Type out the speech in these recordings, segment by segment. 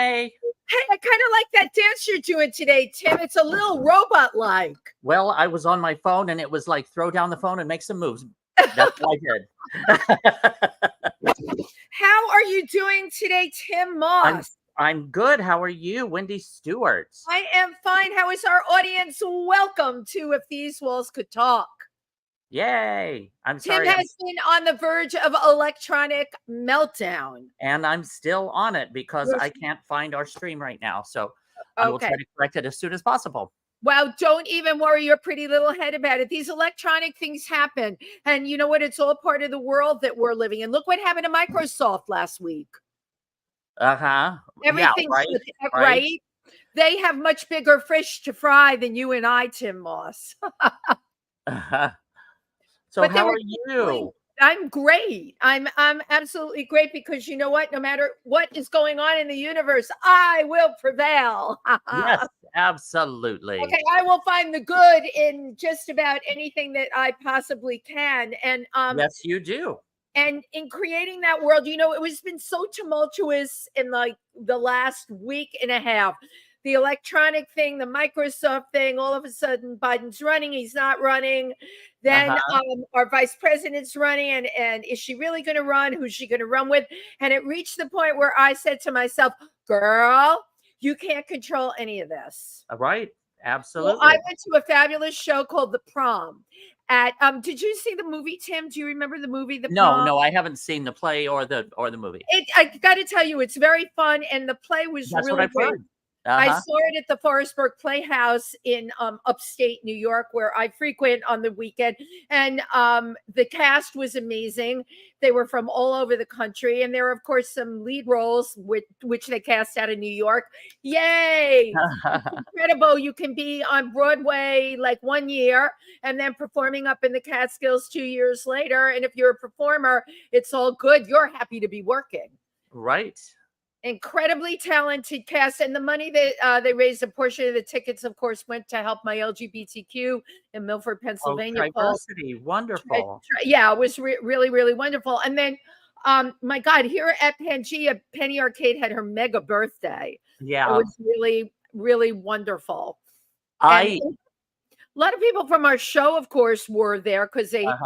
Hey, I kind of like that dance you're doing today, Tim. It's a little robot-like. well, I was on my phone and it was like, throw down the phone and make some moves. That's what I did. How are you doing today, Tym Moss? I'm good. How are you, Wendy Stuart? I am fine. How is our audience? Welcome to If These Walls Could Talk. Yay. I'm Tim sorry. has been on the verge of electronic meltdown. And I'm still on it because I can't find our stream right now. So I will try to correct it as soon as possible. Well, don't even worry your pretty little head about it. These electronic things happen. And you know what? It's all part of the world that we're living in. Look what happened to Microsoft last week. Uh-huh. Everything's right. They have much bigger fish to fry than you and I, Tym Moss. Uh-huh. So how are you? I'm great. I'm absolutely great because you know what? No matter what is going on in the universe, I will prevail. Yes, absolutely. Okay, I will find the good in just about anything that I possibly can. And yes, you do. And in creating that world, you know, it has been so tumultuous in like the last week and a half. The electronic thing, the Microsoft thing, all of a sudden Biden's running, he's not running. Then our vice president's running, and is she really going to run? Who's she going to run with? And it reached the point where I said to myself, girl, you can't control any of this. Right. Absolutely. Well, I went to a fabulous show called The Prom. Did you see the movie, Tim? Do you remember the movie The Prom? No, I haven't seen the play or the movie. I got to tell you, it's very fun, and the play was really great. I saw it at the Forestburg Playhouse in upstate New York, where I frequent on the weekend. And the cast was amazing. They were from all over the country. And there were, of course, some lead roles which they cast out of New York. Yay! Incredible. You can be on Broadway like 1 year and then performing up in the Catskills 2 years later. And if you're a performer, it's all good. You're happy to be working. Right. Incredibly talented cast, and the money that they raised, a portion of the tickets, of course, went to help my LGBTQ in Milford, Pennsylvania. TriVersity, wonderful. Yeah, it was really, really wonderful. And then, my God, here at Pangea, Penny Arcade had her mega birthday. Yeah, it was really, really wonderful. A lot of people from our show, of course, were there because they're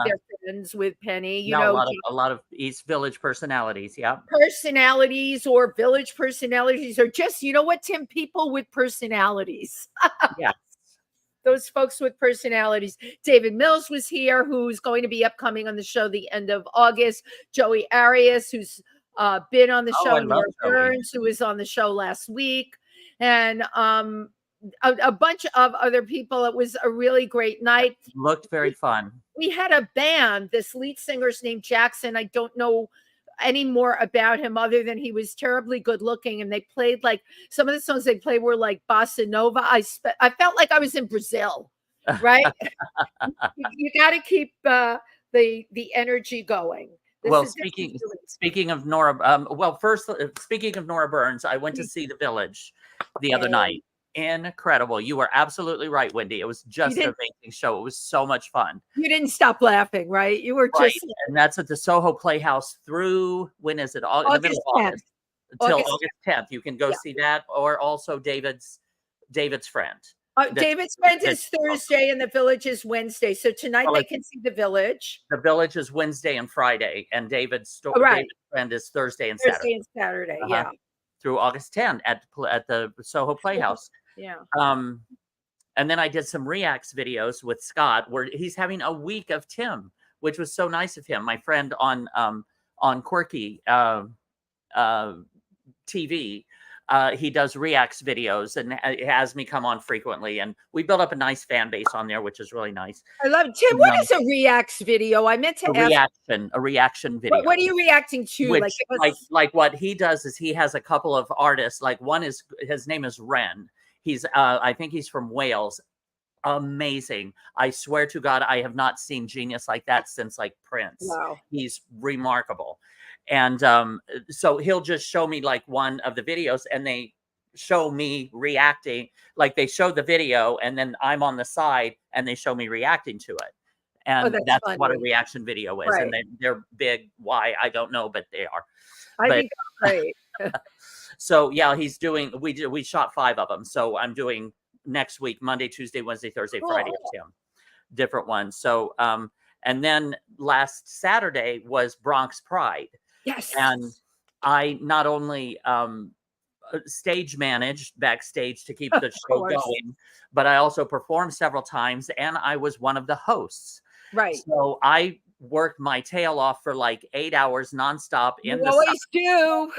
friends with Penny. You know, a lot of East Village personalities. Yeah, personalities or village personalities, or just, you know what, Tim, people with personalities. Yeah, those folks with personalities. David Mills was here, who's going to be upcoming on the show the end of August. Joey Arias, who's been on the show. Laura Burns, who was on the show last week, and a bunch of other people. It was a really great night. It looked very fun. We had a band. This lead singer's named Jackson. I don't know any more about him other than he was terribly good looking, and they played like some of the songs they played were like bossa nova. I felt like I was in Brazil, right? you got to keep the energy going. Speaking of Nora, first, speaking of Nora Burns, I went to see The Village the other night. Incredible. You were absolutely right, Wendy. It was just an amazing show. It was so much fun. You didn't stop laughing, right? You were just and that's at the Soho Playhouse through, when is it? August 10th. Until August 10th. You can go see that, or also David's friend. David's friend is Thursday and The Village is Wednesday. So tonight they can see The Village. The Village is Wednesday and Friday, and David's friend is Thursday and Saturday. Yeah. Through August 10th at the Soho Playhouse. Yeah. And then I did some reacts videos with Scott, where he's having a week of Tim, which was so nice of him. My friend on Quirky TV, he does reacts videos and has me come on frequently, and we built up a nice fan base on there, which is really nice. I love it. Tim, what is a reacts video? I meant to ask. A reaction video. What are you reacting to? Which, like what he does is he has a couple of artists. Like one is, his name is Ren. He's I think he's from Wales. Amazing. I swear to God, I have not seen genius like that since like Prince. Wow. He's remarkable. And so he'll just show me like one of the videos, and they show me reacting. Like they show the video, and then I'm on the side, and they show me reacting to it. And that's funny. What a reaction video is. Right. And they're big. Why? I don't know, but they are. I think that's great. So yeah, he's doing. We shot 5 of them. So I'm doing next week, Monday, Tuesday, Wednesday, Thursday, Friday of Tim, different ones. So and then last Saturday was Bronx Pride. Yes. And I not only stage managed backstage to keep the show going, but I also performed several times, and I was one of the hosts. Right. So I worked my tail off for like 8 hours nonstop. You always do.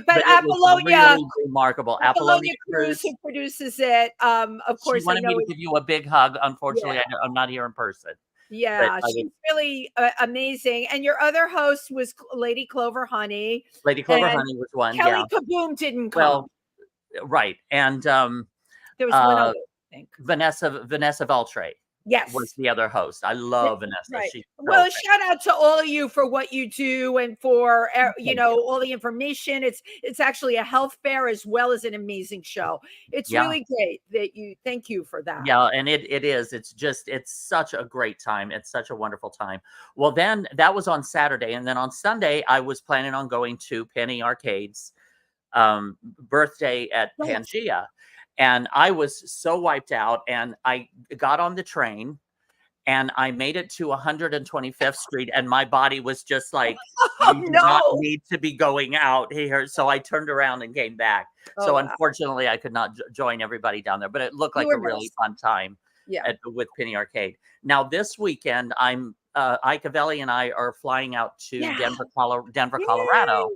But Apollonia, really remarkable. Apollonia Cruz, who produces it. Of course, she wanted me to give you a big hug. Unfortunately, I'm not here in person. Yeah, she's really amazing. And your other host was Lady Clover Honey. Lady Clover Honey was one. Kelly Kaboom didn't come. Well, right. And there was one other, I think. Vanessa Valtre. Yes, was the other host. I love Vanessa. Right. Well, shout out to all of you for what you do and for all the information. It's actually a health fair as well as an amazing show. It's really great that you. Thank you for that. Yeah, and it is. It's such a great time. It's such a wonderful time. Well, then that was on Saturday, and then on Sunday I was planning on going to Penny Arcade's birthday at Pangea. And I was so wiped out, and I got on the train and I made it to 125th Street, and my body was just like, you do not need to be going out here. So I turned around and came back. So unfortunately, I could not join everybody down there, but it looked like a really fun time with Penny Arcade. Now, this weekend, Ike Avelli and I are flying out to Denver, Colorado.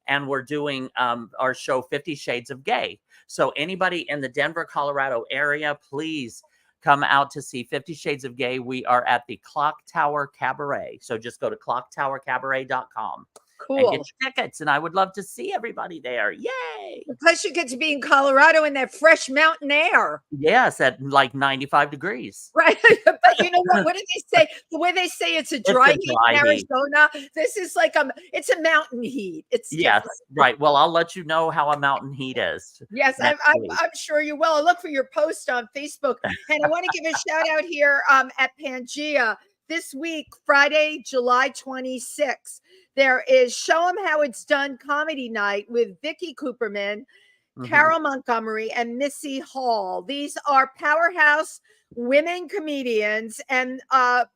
And we're doing our show 50 Shades of Gay. So anybody in the Denver, Colorado area, please come out to see 50 Shades of Gay. We are at the Clock Tower Cabaret. So just go to clocktowercabaret.com. Cool. And get your tickets. And I would love to see everybody there. Yay. Plus you get to be in Colorado in that fresh mountain air. Yes, at like 95 degrees. Right. But you know what? What did they say? The way they say it's a dry heat in Arizona. This is like it's a mountain heat. It's yes, right. Well, I'll let you know how a mountain heat is. Yes, I'm sure you will. I'll look for your post on Facebook. And I want to give a shout out here at Pangea. This week, Friday, July 26th, there is Show 'em How It's Done Comedy Night with Vicky Cooperman, Carol Montgomery, and Missy Hall. These are powerhouse women comedians, and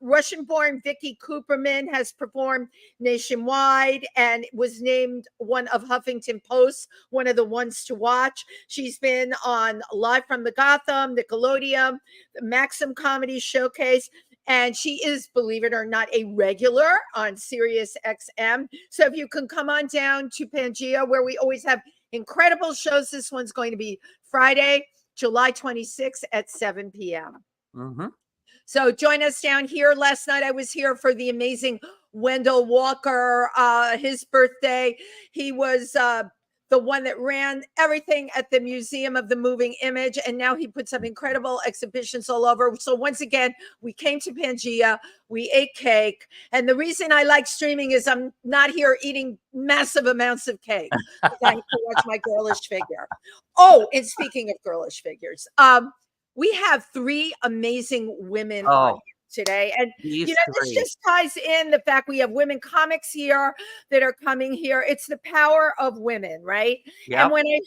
Russian-born Vicky Cooperman has performed nationwide and was named one of Huffington Post's one of the ones to watch. She's been on Live from the Gotham, Nickelodeon, the Maxim Comedy Showcase. And she is, believe it or not, a regular on Sirius XM. So if you can come on down to Pangea, where we always have incredible shows. This one's going to be Friday, July 26th at 7 p.m. So join us down here. Last night I was here for the amazing Wendell Walker, his birthday. He was the one that ran everything at the Museum of the Moving Image. And now he puts up incredible exhibitions all over. So once again, we came to Pangea, we ate cake. And the reason I like streaming is I'm not here eating massive amounts of cake. I have to watch my girlish figure. Oh, and speaking of girlish figures, we have 3 amazing women on today. And this just ties in the fact we have women comics here that are coming here. It's the power of women, right? Yep. And when I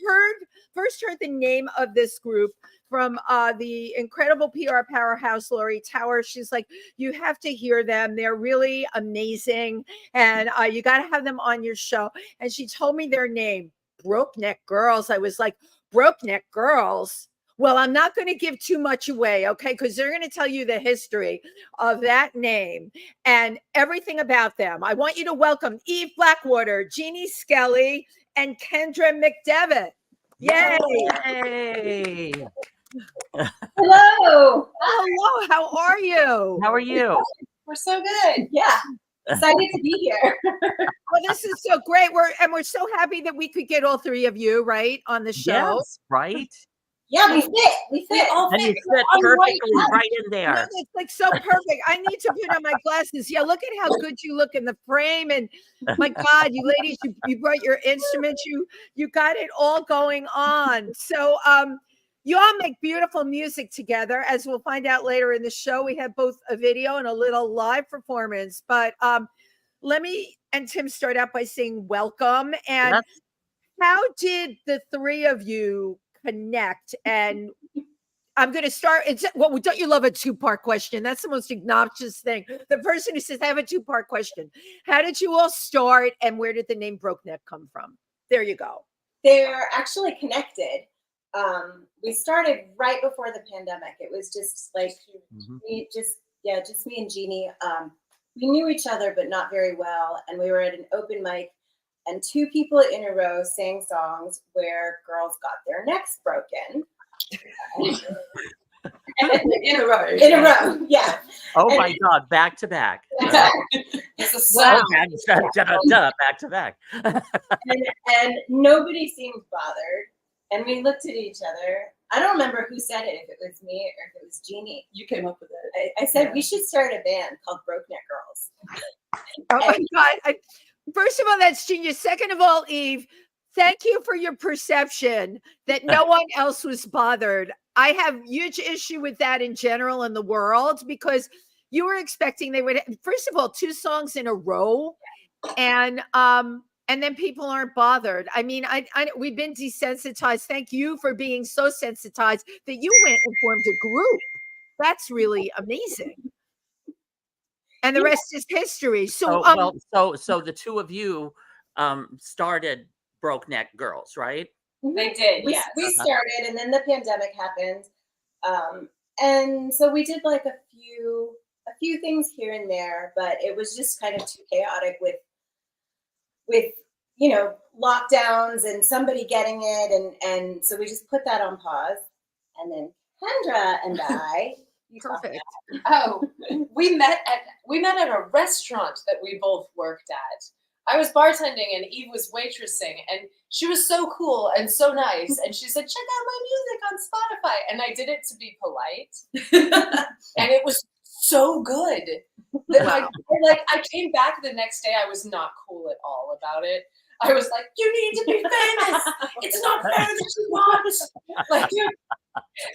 first heard the name of this group from the incredible PR powerhouse Lori Tower, she's like, you have to hear them. They're really amazing. And you got to have them on your show. And she told me their name, Brokeneck Girls. I was like, Brokeneck Girls? Well, I'm not going to give too much away, okay? Because they're going to tell you the history of that name and everything about them. I want you to welcome Eve Blackwater, Jeannie Skelly, and Kendra McDevitt. Yay! Yay. Hello. Hello. How are you? How are you? We're so good. Yeah. Excited to be here. Well, this is so great. We're so happy that we could get all 3 of you right on the show. Yes, right? Yeah, we fit all and you fit perfectly right in there. No, it's like so perfect. I need to put on my glasses. Yeah, look at how good you look in the frame. And my God, you ladies, you brought your instruments. You got it all going on. So you all make beautiful music together, as we'll find out later in the show. We have both a video and a little live performance. But let me and Tim start out by saying welcome. And how did the three of you connect? And I'm going to start. Well, don't you love a two-part question? That's the most obnoxious thing. The person who says, I have a two-part question. How did you all start, and where did the name Brokeneck come from? There you go. They're actually connected. We started right before the pandemic. It was just like, just me and Jeannie. We knew each other, but not very well. And we were at an open mic, and two people in a row sang songs where girls got their necks broken. In a row. In a row, yeah. Oh my God, back to back. It's a song. Back to back. And nobody seemed bothered. And we looked at each other. I don't remember who said it, if it was me or if it was Jeannie. You came up with it. I said, we should start a band called Brokeneck Girls. Oh my God. First of all, that's genius. Second of all, Eve, thank you for your perception that no one else was bothered. I have huge issue with that in general in the world, because you were expecting they would, first of all, 2 songs in a row, and then people aren't bothered. I mean, we've been desensitized. Thank you for being so sensitized that you went and formed a group. That's really amazing. And the rest is history. So, so the two of you started Brokeneck Girls, right? They did. We started, and then the pandemic happened, and so we did like a few things here and there, but it was just kind of too chaotic with lockdowns and somebody getting it, and so we just put that on pause, and then Kendra and I. Perfect. Oh, we met at a restaurant that we both worked at. I was bartending and Eve was waitressing, and she was so cool and so nice. And she said, check out my music on Spotify. And I did it to be polite. And it was so good that I came back the next day. I was not cool at all about it. I was like, you need to be famous. It's not fair that you want.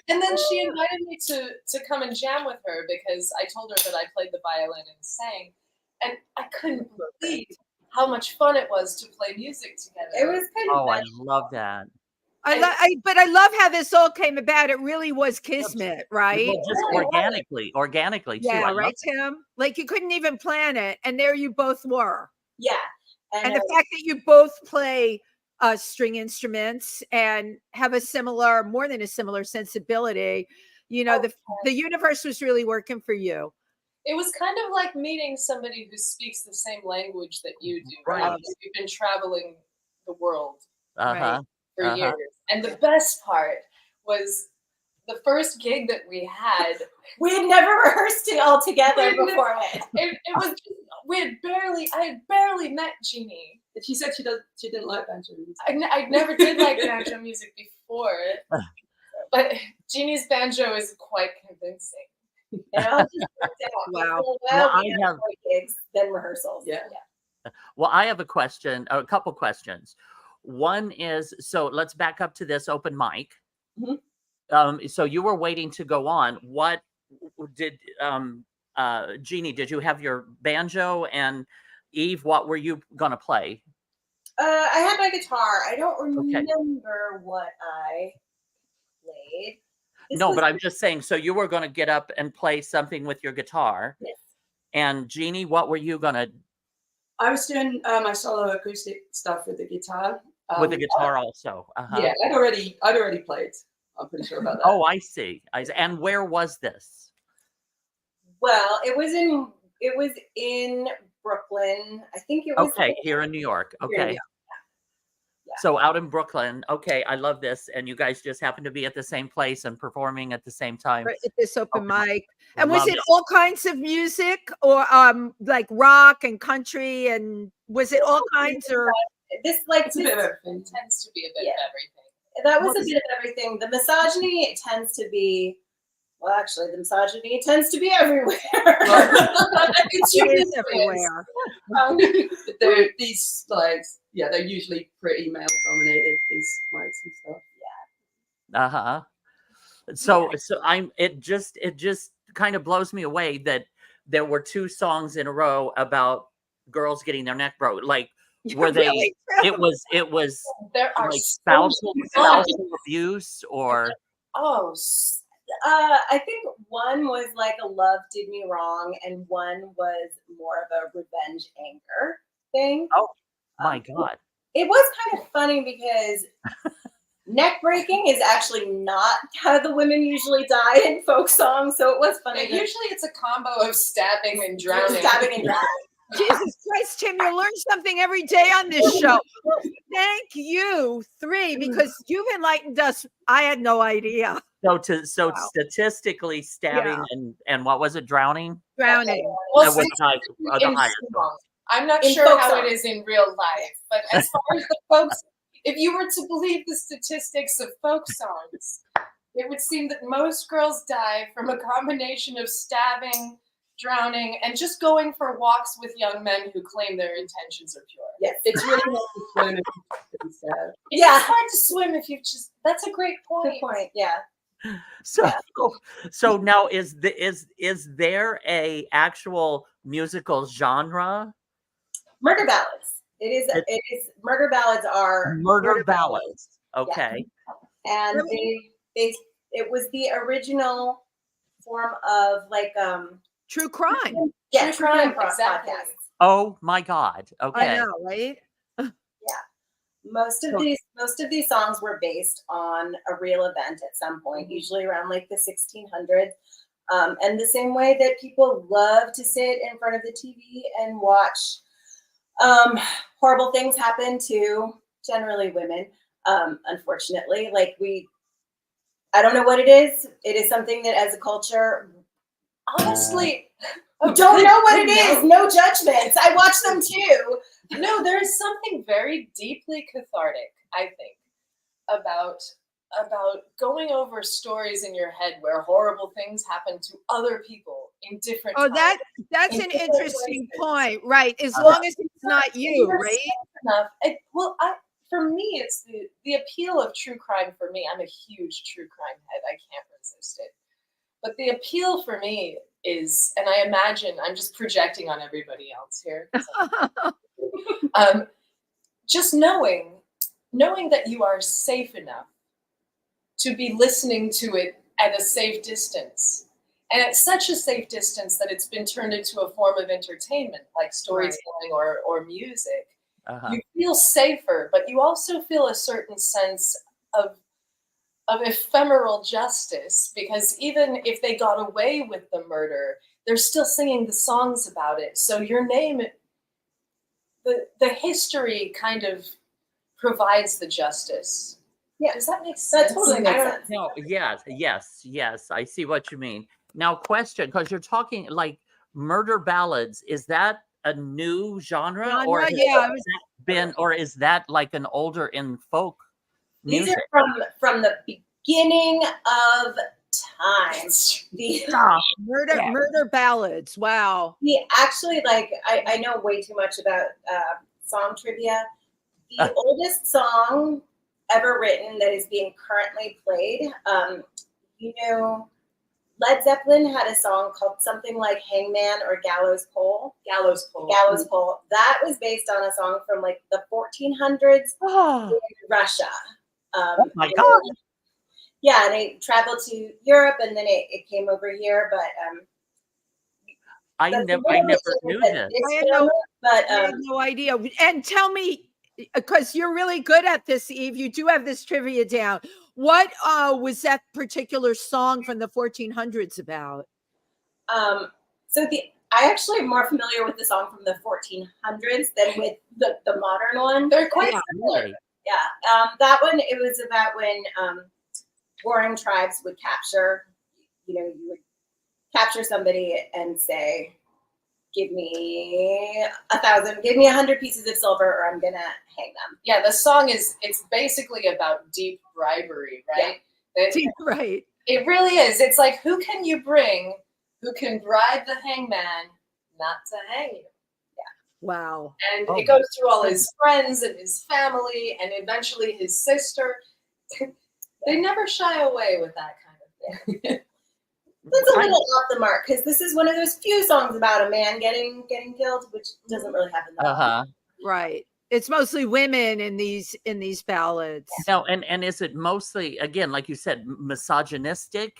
And then she invited me to come and jam with her, because I told her that I played the violin and sang. And I couldn't believe how much fun it was to play music together. It was kind of I love that. But I love how this all came about. It really was kismet, right? Well, just organically too. Yeah, right, Tim? Like you couldn't even plan it, and there you both were. Yeah. And the fact that you both play string instruments and have more than a similar sensibility, the universe was really working for you. It was kind of like meeting somebody who speaks the same language that you do. Right. We've been traveling the world for years. And the best part was the first gig that we had. We had never rehearsed it all together before it. It was just, I had barely met Jeannie. She said she didn't like banjo music. I never did like banjo music before. But Jeannie's banjo is quite convincing. And I'll just wow. I have gigs, then rehearsals. Yeah. Well, I have a couple questions. One is, so let's back up to this open mic. Mm-hmm. So you were waiting to go on. What did Jeannie? Did you have your banjo, and Eve? What were you gonna play? I had my guitar. I don't remember what I played. But I'm just saying, so you were going to get up and play something with your guitar. Yes. And Jeannie, what were you going to? I was doing my solo acoustic stuff with the guitar. With the guitar also. Yeah, I'd already played. I'm pretty sure about that. Oh, I see. And where was this? Well, it was in Brooklyn. I think it was. Okay, here in New York. Okay. Yeah. So out in Brooklyn. Okay, I love this. And you guys just happen to be at the same place and performing at the same time. Right, at this open mic. And was it all kinds of music, or like rock and country, and was it all kinds, or this it's a bit of everything? Tends to be a bit of everything. That was a bit of everything. The misogyny, it tends to be, well, actually, the misogyny tends to be everywhere. it is everywhere. These they're usually pretty male dominated, these mics and stuff. So it just kind of blows me away that there were 2 songs in a row about girls getting their neck broke. Like, Were they? Really? It was There are like so spousal abuse, or I think one was like a love did me wrong, and one was more of a revenge anger thing. oh my God. It was kind of funny because neck breaking is actually not how the women usually die in folk songs, so it was funny. Usually it's a combo of stabbing and drowning. Stabbing and drowning. Jesus Christ, Tim, you learn something every day on this show. Thank you, three, because you've enlightened us. I had no idea. So statistically, stabbing and what was it? Drowning. Drowning. Well, Was the in highest one. song. I'm not In sure folk how songs. it is in real life, but as far as the folks, if you were to believe the statistics of folk songs, it would seem that most girls die from a combination of stabbing, drowning, and just going for walks with young men who claim their intentions are pure. Yes. It's really hard to swim if you've been stabbed. It's hard to swim if you've just. That's a great point. Good point. Yeah. So now is there a actual musical genre? Murder ballads. It is murder ballads are Murder ballads. Okay. And it was the original form of like True crime. yeah, True crime, exactly. podcasts. Oh my God. Okay. I know, right? Most of these songs were based on a real event at some point, usually around like the 1600s. And the same way that people love to sit in front of the TV and watch horrible things happen to generally women. Unfortunately, like I don't know what it is. It is something that as a culture, Honestly, don't know what it is. No judgments. I watch them too. No, there is something very deeply cathartic, I think, about going over stories in your head where horrible things happen to other people in different times. That's an interesting point, right? As long as it's not you, right? Enough. For me, it's the appeal of true crime. For me, I'm a huge true crime head. I can't resist it. But the appeal for me is, and I imagine I'm just projecting on everybody else here. Just knowing that you are safe enough to be listening to it at a safe distance. And at such a safe distance that it's been turned into a form of entertainment, like storytelling or music. You feel safer, but you also feel a certain sense of ephemeral justice, because even if they got away with the murder, they're still singing the songs about it. So your name, the history kind of provides the justice. Yeah. Does that make sense? That totally makes sense. No, yes. I see what you mean. Now, question, because you're talking like murder ballads, is that a new genre, or is that like an older in folk music? These are from the beginning of time. Murder ballads. Wow. We actually I know way too much about song trivia. The oldest song ever written that is being currently played, Led Zeppelin had a song called something like Hangman or Gallows Pole. Gallows Pole. That was based on a song from like the 1400s in Russia. Oh my God. Yeah, and it traveled to Europe and then it came over here, but I never knew this. I had no idea. And tell me, because you're really good at this, Eve, you do have this trivia down. What was that particular song from the 1400s about? I actually am more familiar with the song from the 1400s than with the modern one. They're quite similar. Yeah, that one, it was about when warring tribes would capture, you would capture somebody and say, give me 100 pieces of silver or I'm gonna hang them. Yeah, the song it's basically about deep bribery, right? Yeah. Right. It really is. It's like, who can you bring who can bribe the hangman not to hang you? Wow. And it goes through all his friends and his family and eventually his sister. They never shy away with that kind of thing. That's a little off the mark because this is one of those few songs about a man getting killed, which doesn't really happen that often. Right. It's mostly women in these ballads. No, and is it mostly, again, like you said, misogynistic?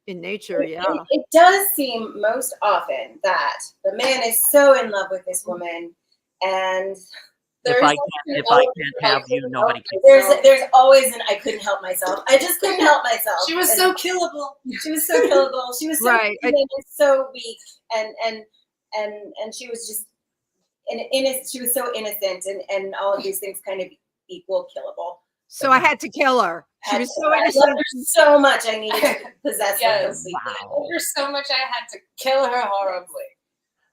In nature, yeah. It does seem most often that the man is so in love with this woman, and if I can't have you, nobody can. There's always an I couldn't help myself. I just couldn't help myself. She was so killable. She was so killable. She was so right. So weak, and she was just she was so innocent, and all of these things kind of equal killable. So I had to kill her. She was so innocent. I loved her so much. I needed to possess her completely. Wow. I loved her so much. I had to kill her horribly.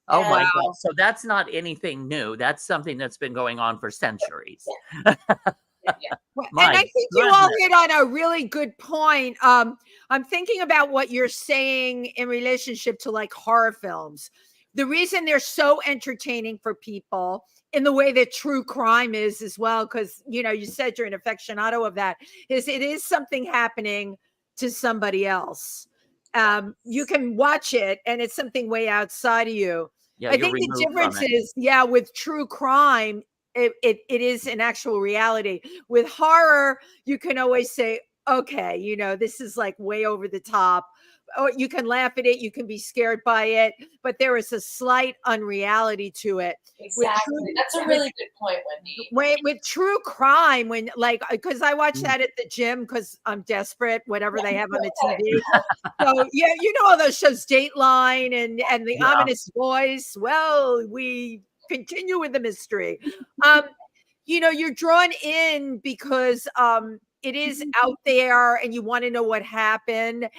Oh my God. So that's not anything new. That's something that's been going on for centuries. Yeah. And I think you all hit on a really good point. I'm thinking about what you're saying in relationship to like horror films. The reason they're so entertaining for people in the way that true crime is as well, because, you said you're an aficionado of that, is it is something happening to somebody else. You can watch it and it's something way outside of you. Yeah, I think the difference is, with true crime, it is an actual reality. With horror, you can always say, okay, this is like way over the top. Or you can laugh at it, you can be scared by it, but there is a slight unreality to it. Exactly. That's a really good point, Wendy. With true crime, because I watch that at the gym because I'm desperate, whatever they have on the TV. So yeah, all those shows, Dateline and the ominous voice. Well, we continue with the mystery. You're drawn in because it is out there and you want to know what happened.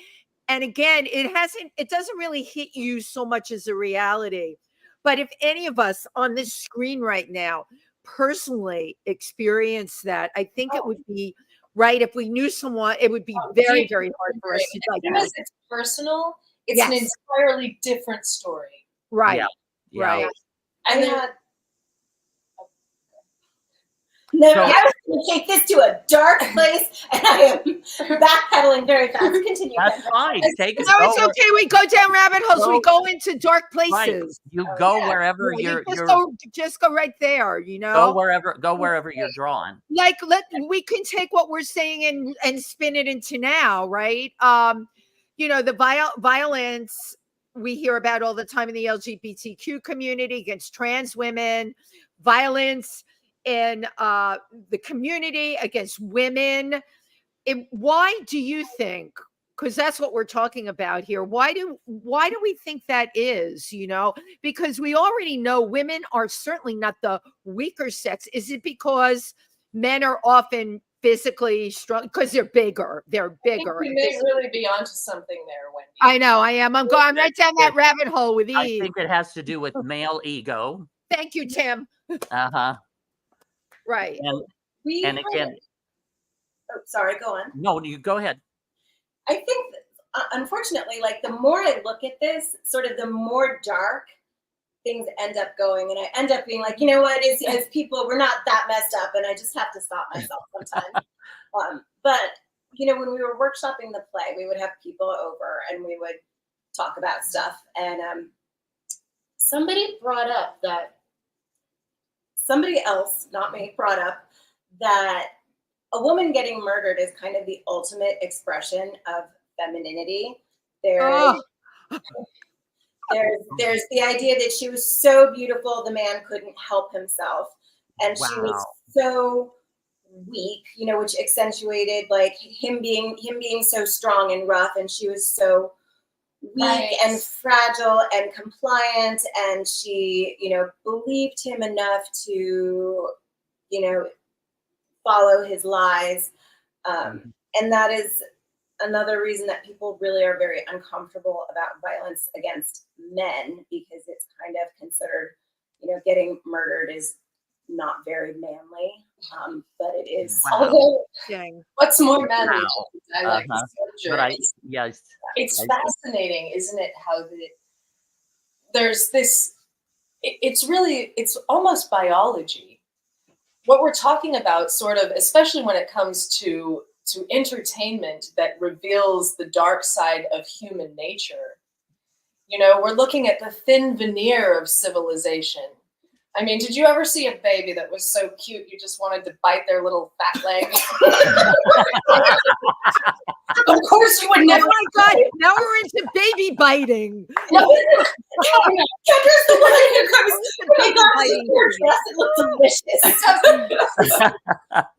And again, it doesn't really hit you so much as a reality. But if any of us on this screen right now personally experience that, I think it would be right. If we knew someone, it would be very, very hard for us to because it's personal, it's an entirely different story. Right. Yeah. Right. And No, I was going to take this to a dark place, and I am backpedaling very fast. Continue. That's fine. Take it. No, it's okay. We go down rabbit holes. We go into dark places. Right. You go wherever you're. Just go right there. Go wherever you're drawn. We can take what we're saying and spin it into now, right? The violence we hear about all the time in the LGBTQ community against trans women, violence in the community against women. Why do you think, because that's what we're talking about here, why do we think that is? Because we already know women are certainly not the weaker sex. Is it because men are often physically strong because they're bigger? I think we may really be onto something there, Wendy. I know I am. I'm going right down that rabbit hole with Eve. I think it has to do with male ego. Thank you, Tim. Right. And again, sorry, go on. No, you go ahead. I think, unfortunately, the more I look at this, sort of the more dark things end up going. And I end up being like, as people, we're not that messed up. And I just have to stop myself sometimes. But, when we were workshopping the play, we would have people over and we would talk about stuff. And somebody else, not me, brought up that a woman getting murdered is kind of the ultimate expression of femininity. There's the idea that she was so beautiful, the man couldn't help himself. And she was so weak, which accentuated him being so strong and rough, and she was so weak and fragile and compliant, and she believed him enough to follow his lies, and that is another reason that people really are very uncomfortable about violence against men, because it's kind of considered getting murdered is not very manly, but it is. Although, what's more manly? It's fascinating, isn't it? How there's this. It's almost biology. What we're talking about, sort of, especially when it comes to entertainment that reveals the dark side of human nature. We're looking at the thin veneer of civilization. I mean, did you ever see a baby that was so cute you just wanted to bite their little fat leg? Of course you would never. Oh my God, now we're into baby biting. Kendra's the one who comes. Baby biting. It looks delicious.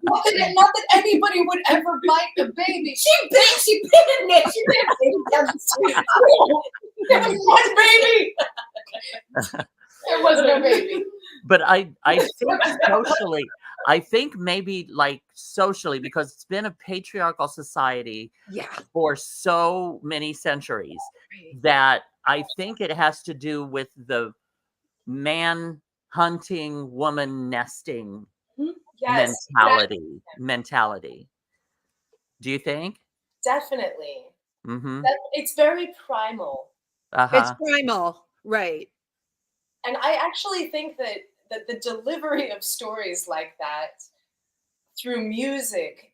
Not that anybody would ever bite a baby. She bit a Nick. She bit a baby down the street. There was one baby. There wasn't a baby. But I think socially, I think maybe like socially, because it's been a patriarchal society for so many centuries, that I think it has to do with the man hunting, woman nesting mentality. Do you think? Definitely. Mm-hmm. It's very primal. It's primal, right? And I actually think that the delivery of stories like that through music,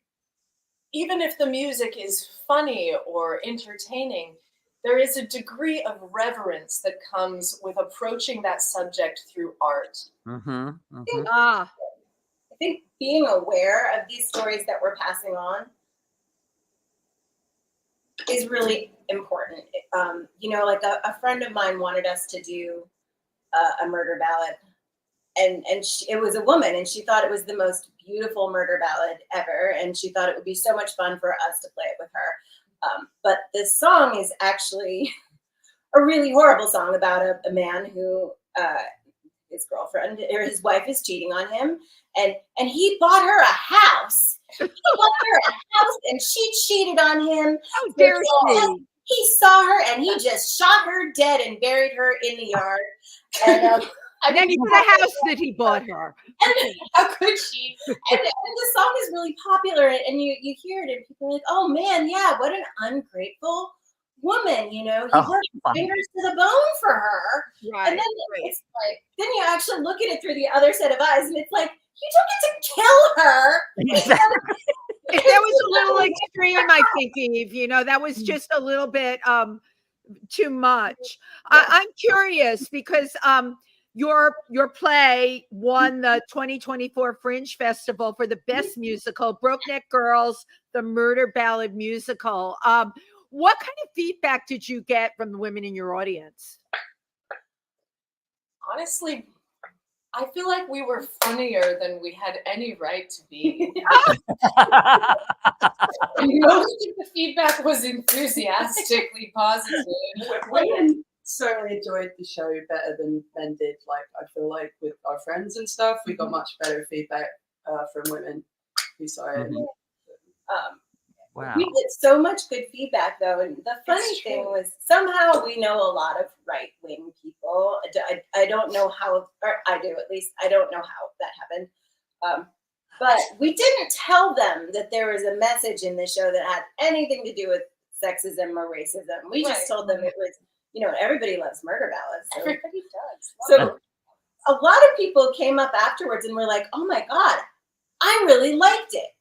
even if the music is funny or entertaining, there is a degree of reverence that comes with approaching that subject through art. Mm-hmm. Mm-hmm. I think being aware of these stories that we're passing on is really important. Like a friend of mine wanted us to do a murder ballad, and it was a woman, and she thought it was the most beautiful murder ballad ever, and she thought it would be so much fun for us to play it with her. But this song is actually a really horrible song about a man who his girlfriend or his wife is cheating on him, and he bought her a house. He bought her a house, and she cheated on him. How dare she? He saw her, and he just shot her dead and buried her in the yard. And next to the house that he bought her. How could she? And the song is really popular, and you hear it, and people are like, "Oh man, yeah, what an ungrateful woman!" He worked fingers to the bone for her, right? And then it's like, then you actually look at it through the other set of eyes, and it's like, you don't get to kill her. Exactly. That was a little extreme, I think, Eve. That was just a little bit too much. Yeah. I'm curious because your play won the 2024 Fringe Festival for the best musical, Brokeneck Girls, the murder ballad musical. What kind of feedback did you get from the women in your audience? Honestly, I feel like we were funnier than we had any right to be. Most of the feedback was enthusiastically positive. Women certainly enjoyed the show better than men did. Like, I feel like with our friends and stuff, we got much better feedback from women who saw it. Mm-hmm. Wow. We get so much good feedback, though, and the funny thing was somehow we know a lot of right-wing people. I don't know how, or I do at least. I don't know how that happened, but we didn't tell them that there was a message in the show that had anything to do with sexism or racism. We just told them it was, everybody loves murder ballads. So. Everybody does. So a lot of people came up afterwards and were like, "Oh my God, I really liked it.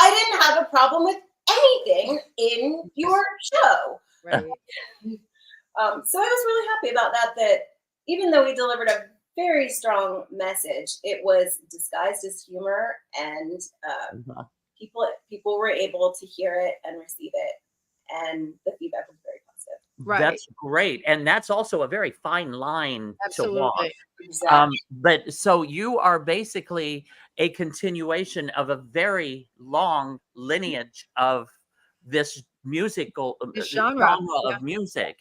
I didn't have a problem with anything in your show." Right. So I was really happy about that even though we delivered a very strong message, it was disguised as humor, and people were able to hear it and receive it, and the feedback was very positive. Right. That's great. And that's also a very fine line to walk. Exactly. But so you are basically a continuation of a very long lineage of this musical genre of music.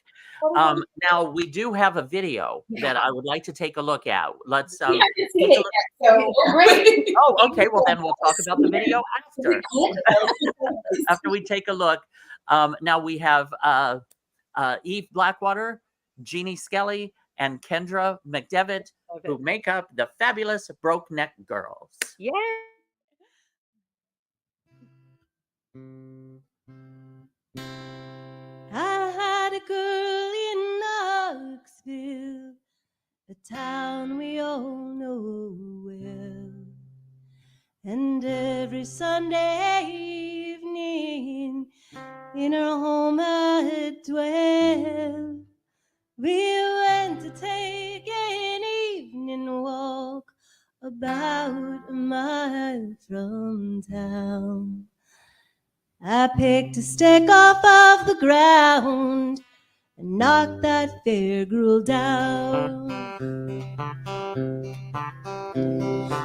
Now we do have a video that I would like to take a look at. Let's take a look. Oh, okay. Well, then we'll talk about the video after we take a look. Now we have Eve Blackwater, Jeannie Skelly, and Kendra McDevitt, who make up the fabulous Brokeneck Girls. Yeah. I had a girl in Knoxville, a town we all know well, and every Sunday evening in her home I'd dwell. We went to take an evening walk about a mile from town. I picked a stick off of the ground and knocked that fair girl down.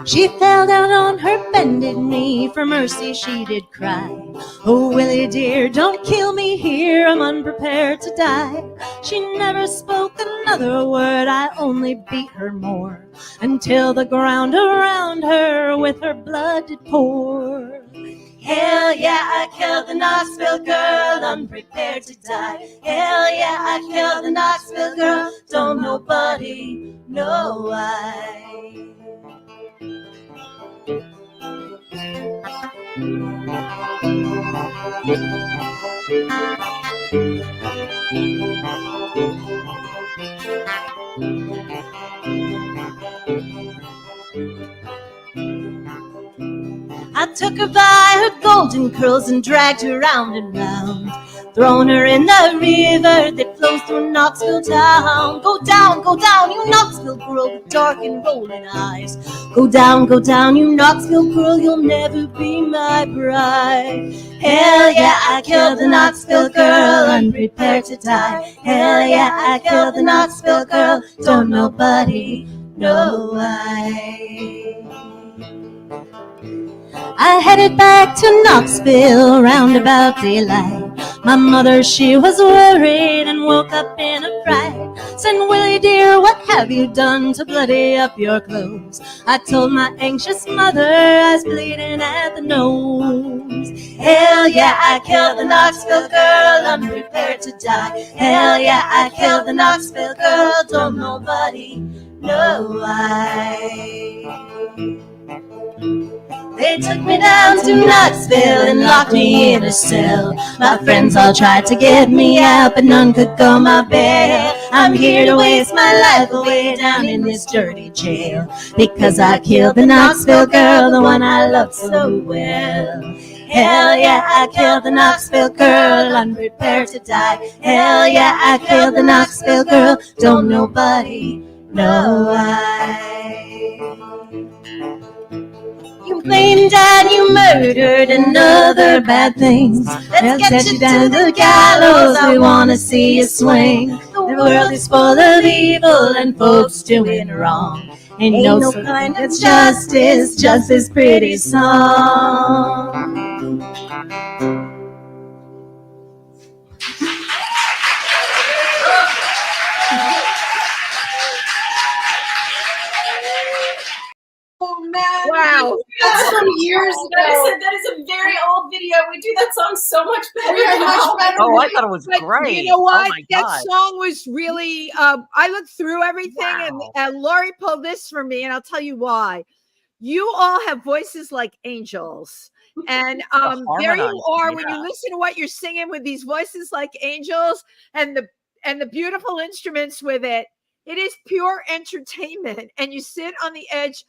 She fell down on her bended knee, for mercy she did cry. Oh, Willie dear, don't kill me here, I'm unprepared to die. She never spoke another word, I only beat her more, until the ground around her with her blood did pour. Hell yeah, I killed the Knoxville girl, unprepared to die. Hell yeah, I killed the Knoxville girl, don't nobody know why. I took her by her golden curls and dragged her round and round, thrown her in the river that flows through Knoxville town. Go down, you Knoxville girl with dark and rolling eyes. Go down, you Knoxville girl, you'll never be my bride. Hell yeah, I killed the Knoxville girl, unprepared to die. Hell yeah, I killed the Knoxville girl, don't nobody know why. I headed back to Knoxville round about daylight. My mother, she was worried and woke up in a fright. Said, Willie dear, what have you done to bloody up your clothes? I told my anxious mother I was bleeding at the nose. Hell yeah, I killed the Knoxville girl, unprepared to die. Hell yeah, I killed the Knoxville girl, don't nobody know why. They took me down to Knoxville and locked me in a cell. My friends all tried to get me out, but none could go my bail. I'm here to waste my life away down in this dirty jail, because I killed the Knoxville girl, the one I loved so well. Hell yeah, I killed the Knoxville girl, unprepared to die. Hell yeah, I killed the Knoxville girl, don't nobody know why. You blamed and you murdered and other bad things. Let's get you down to the gallows, we wanna see you swing. The world is full of evil and folks doing wrong. Ain't no kind of justice, just this pretty song. Oh man! Wow, That's from years ago. That is a very old video. We do that song so much better. We are much better. Oh, I thought it was but great. you know what? Oh my That God. song was really. I looked through everything, Wow. and Lori pulled this for me, and I'll tell you why. You all have voices like angels. And there you are when you listen to what you're singing with these voices like angels and the beautiful instruments with it. It is pure entertainment, and you sit on the edge,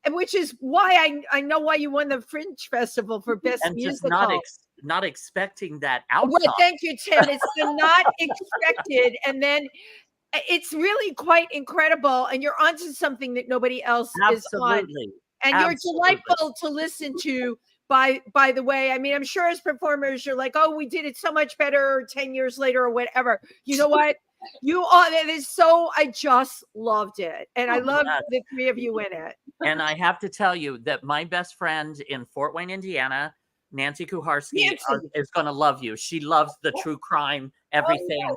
which is why I know why you won the Fringe Festival for Best And Musical. just not expecting that outcome. Well, thank you, Tim. It's the not expected, and then it's really quite incredible, and you're onto something that nobody else is on. And you're delightful to listen to. By the way, I mean, I'm sure as performers, you're like, oh, we did it so much better 10 years later or whatever. You know what? You all, it is so, I just loved it. And I love the three of you in it. And I have to tell you that my best friend in Fort Wayne, Indiana, Nancy Kuharski, is going to love you. She loves the true crime, everything.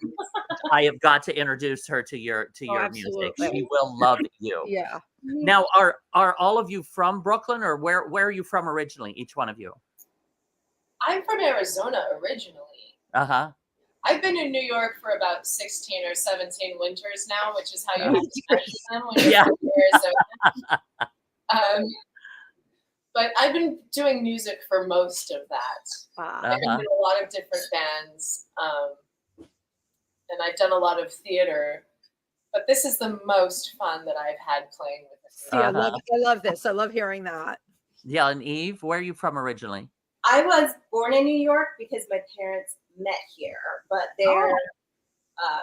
I have got to introduce her to your music. She will love you. Yeah. Now, are all of you from Brooklyn, or where are you from originally? Each one of you? I'm from Arizona originally. Uh-huh. I've been in New York for about 16 or 17 winters now, which is how you have to measure them when you're from Arizona. But I've been doing music for most of that. I've been in a lot of different bands, and I've done a lot of theater. But this is the most fun that I've had playing with this. See, I love this. I love hearing that. Yeah, and Eve, where are you from originally? I was born in New York because my parents met here, but they're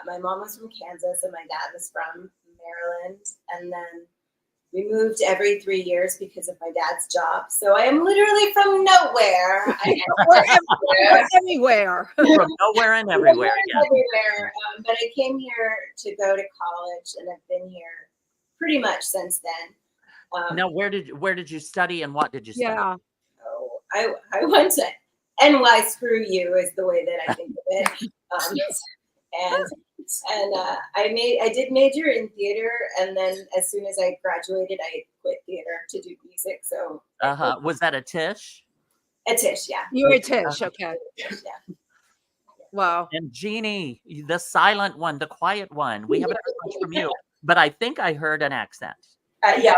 my mom was from Kansas and my dad was from Maryland, and then we moved every 3 years because of my dad's job. So I am literally from nowhere. Anywhere. From nowhere and everywhere. Yeah. Everywhere. But I came here to go to college, and I've been here pretty much since then. Now, where did you study, and what did you study? Yeah. Oh, I went to NY. Screw you is the way that I think of it. I did major in theater, and then as soon as I graduated, I quit theater to do music. So Was that a Tisch? A Tisch, yeah. You were a Tisch, okay. Yeah. Wow. And Jeannie, the silent one, the quiet one. We haven't heard much from you, but I think I heard an accent. Yeah,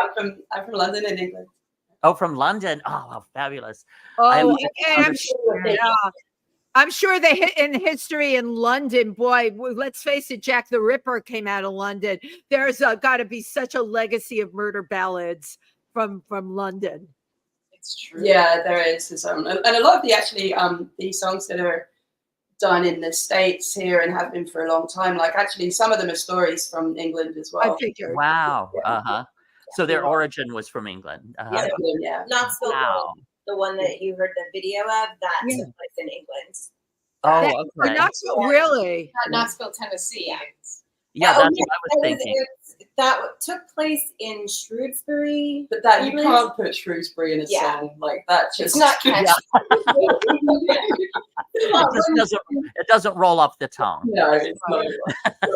I'm from London in England. Oh, from London. Oh, how fabulous. Oh, I'm sure they hit in history in London. Boy, let's face it, Jack the Ripper came out of London. There's got to be such a legacy of murder ballads from London. It's true. Yeah, there is. And a lot of these songs that are done in the States here and have been for a long time, like actually some of them are stories from England as well. I figured. Wow. So their origin was from England. Yeah. Knoxville, Wow. the one that you heard the video of, that took place in England. Oh, okay. Knoxville, really? Not Knoxville, Tennessee. Yeah, that's what I was thinking. That took place in Shrewsbury. But that you can't put Shrewsbury in a song like that. It's not catchy. It doesn't roll off the tongue. No, it's not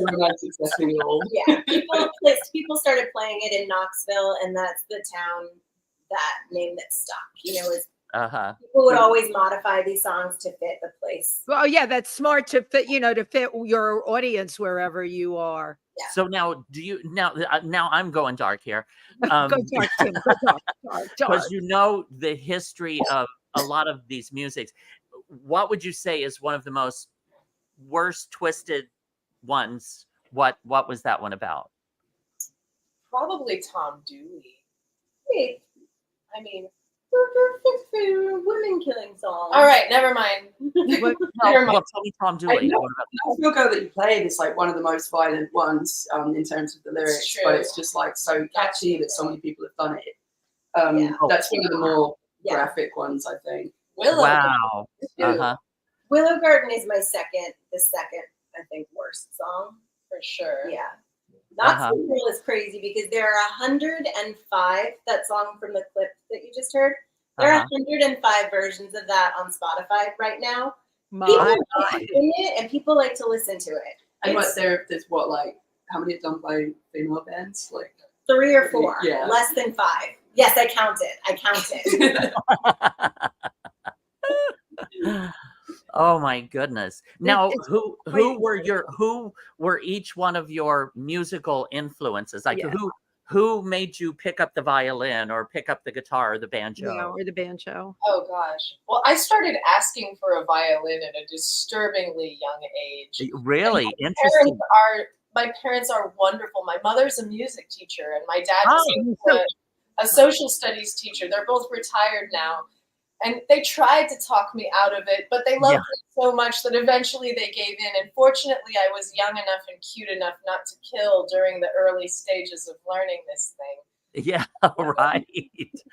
romantic setting at all. Yeah, people started playing it in Knoxville, and that's the town, that name that stuck. Is people would always modify these songs to fit the place. Well, yeah, that's smart to fit, to fit your audience wherever you are. Yeah. So now, now I'm going dark here. Go dark, Tim. Go dark. Because the history of a lot of these musics. What would you say is one of the most worst twisted ones? What was that one about? Probably Tom Dooley. Wait, I mean, women killing song. all right, never mind. Well, tell me Tom Dooley. I feel go that you played is like one of the most violent ones in terms of the lyrics, but it's just like so catchy that so many people have done it. That's one of the more graphic ones, I think. Wow. Willow Garden is the second, I think, worst song. For sure. Yeah. Knoxville Girl is crazy because there are 105, that song from the clip that you just heard. There are 105 versions of that on Spotify right now. People like sing it, and people like to listen to it. And there's how many are done by female bands? Like 3 or 4, less than 5. Yes, I counted. Oh my goodness! Now, who were each one of your musical influences? Like who made you pick up the violin or pick up the guitar or the banjo? Yeah, or the banjo. Oh gosh. Well, I started asking for a violin at a disturbingly young age. Really interesting. My parents are wonderful. My mother's a music teacher, and my dad is a social studies teacher. They're both retired now. And they tried to talk me out of it, but they loved it so much that eventually they gave in. And fortunately, I was young enough and cute enough not to kill during the early stages of learning this thing. Yeah, right.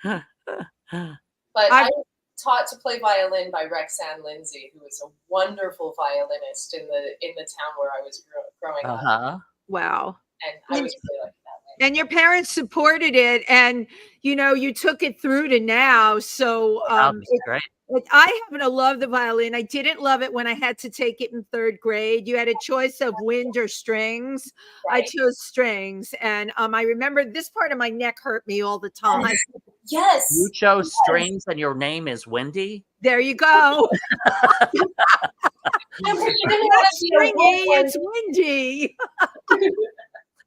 But I was taught to play violin by Rexanne Lindsay, who was a wonderful violinist in the town where I was growing up. Wow. And I was really lucky that way. And your parents supported it, and you took it through to now. So great. I happen to love the violin. I didn't love it when I had to take it in 3rd grade. You had a choice of wind or strings. Right. I chose strings, and I remember this part of my neck hurt me all the time. Yes. You chose strings, and your name is Wendy. There you go. It's stringy. It's windy.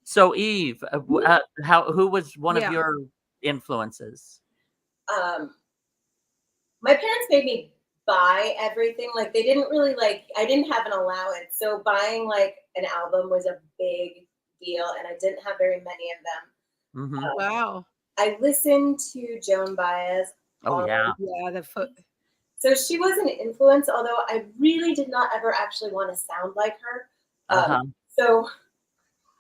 So Eve, who was one of your influences? My parents made me buy everything. Like they didn't really I didn't have an allowance. So buying an album was a big deal, and I didn't have very many of them. Wow. I listened to Joan Baez. Oh yeah. Yeah, So she was an influence, although I really did not ever actually want to sound like her. So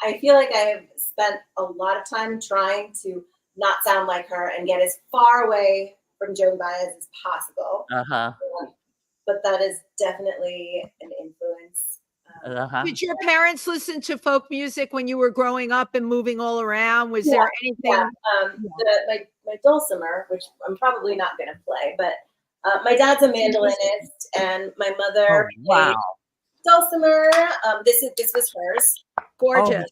I feel like I have spent a lot of time trying to not sound like her and get as far away from Joan Baez as possible. But that is definitely an influence. Did your parents listen to folk music when you were growing up and moving all around? Was there anything? My dulcimer, which I'm probably not going to play, but my dad's a mandolinist, and my mother played dulcimer. This was hers. Gorgeous.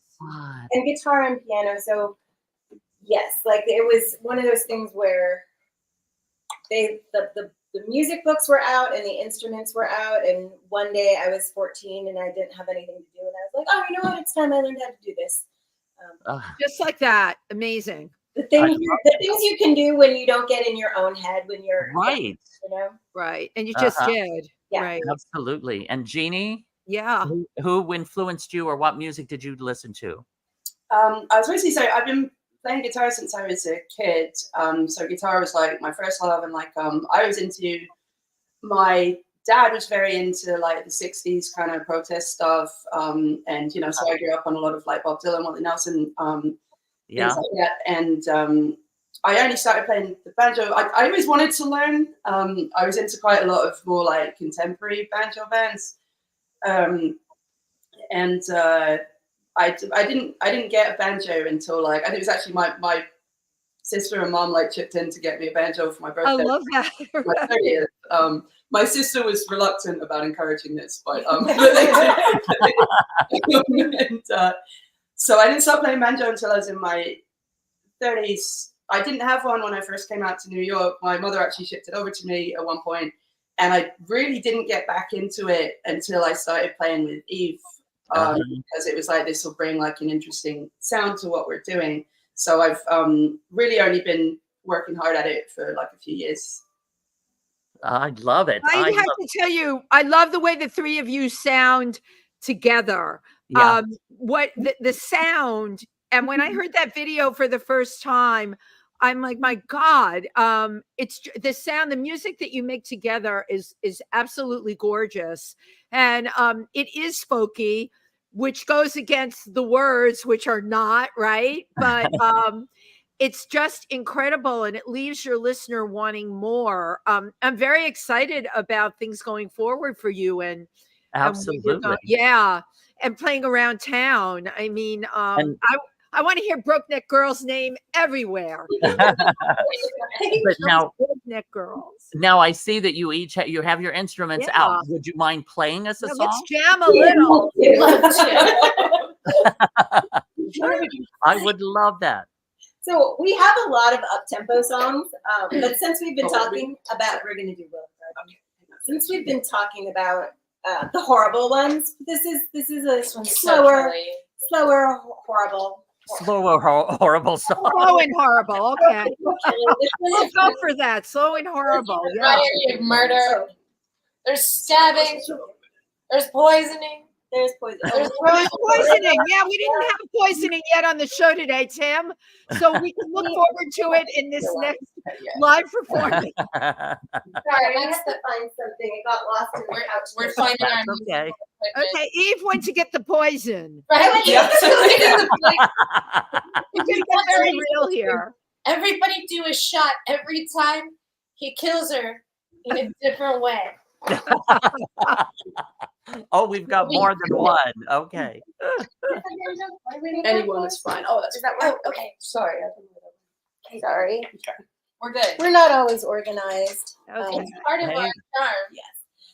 And guitar and piano. So yes, like it was one of those things where the music books were out and the instruments were out. And one day I was 14 and I didn't have anything to do. And I was like, oh, you know what? It's time I learned how to do this. Just like that. Amazing. The things you can do when you don't get in your own head, when you're right. You know? Right. And you just did. Yeah. Right. Absolutely. And Jeannie? Yeah. Who influenced you, or what music did you listen to? I was basically saying I've been playing guitar since I was a kid. So guitar was like my first love, and like I was into, my dad was very into like the 60s kind of protest stuff. And you know, so I grew up on a lot of like Bob Dylan, Willie Nelson, things like that. And I only started playing the banjo. I always wanted to learn. I was into quite a lot of more like contemporary banjo bands. I didn't get a banjo until like, I think it was actually my sister and mom like chipped in to get me a banjo for my birthday. I love that. My 30th. My sister was reluctant about encouraging this, but so I didn't start playing banjo until I was in my 30s. I didn't have one when I first came out to New York. My mother actually shipped it over to me at one point, and I really didn't get back into it until I started playing with Eve. Because it was like, this will bring like an interesting sound to what we're doing. So I've really only been working hard at it for like a few years. I love it. I have to tell you, I love the way the three of you sound together. Yeah. What the sound, and when I heard that video for the first time, I'm like, my God, it's the sound, the music that you make together is absolutely gorgeous. And it is folky, which goes against the words, which are not, right? But it's just incredible, and it leaves your listener wanting more. I'm very excited about things going forward for you. And absolutely. And playing around town. I mean, I want to hear Brokeneck Girls' name everywhere. But now, Brokeneck Girls. Now I see that you each you have your instruments out. Would you mind playing us a song? Let's jam a little. I would love that. So we have a lot of up-tempo songs, but since we've been talking about, we're going to do Will. Since we've been talking about the horrible ones, this is a slower, horrible. Slower, horrible song. Slow and horrible. Okay. Let's go for that. Slow and horrible. Right, you have murder. There's stabbing. There's poisoning. There's poisoning. There's poisoning. Yeah, we didn't have poisoning yet on the show today, Tim. So we can look forward to it in this next live performance. Sorry, I have to find something. It got lost in the couch. We're finding our okay. Okay, Eve went to get the poison. Right? We're gonna get very real here. Everybody do a shot every time he kills her in a different way. Oh, we've got more than one. Okay. Anyone is fine. Oh, that's that right? Oh, okay. Sorry. Sorry. We're good. We're not always organized. Okay. It's part of our charm. Yes.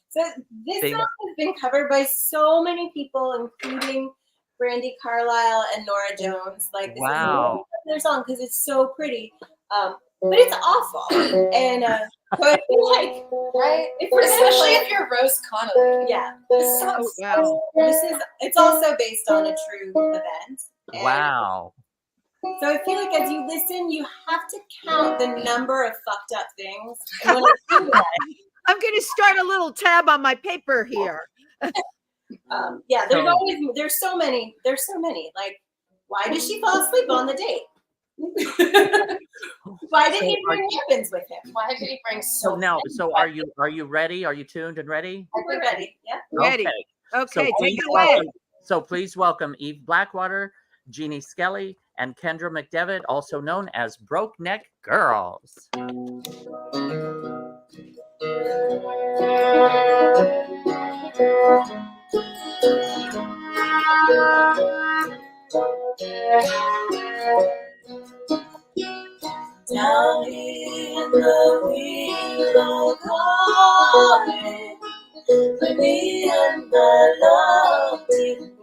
So this song has been covered by so many people, including Brandy Carlisle and Nora Jones. Like, this is their song because it's so pretty, but it's awful. And so I feel like, right, especially if you're Rose Connolly. Yeah. It's also based on a true event. And wow. So I feel like as you listen, you have to count the number of fucked up things. And when I do that, I'm going to start a little tab on my paper here. There's so many. Like, why did she fall asleep on the date? Why did he bring weapons with him? Why did he bring so now? So are you ready? Are you tuned and ready? We're ready. Yeah. Ready. Okay. So Take it away. So please welcome Eve Blackwater, Jeannie Skelly, and Kendra McDevitt, also known as Brokeneck Girls. Down in the willow garden, where me and my love did meet.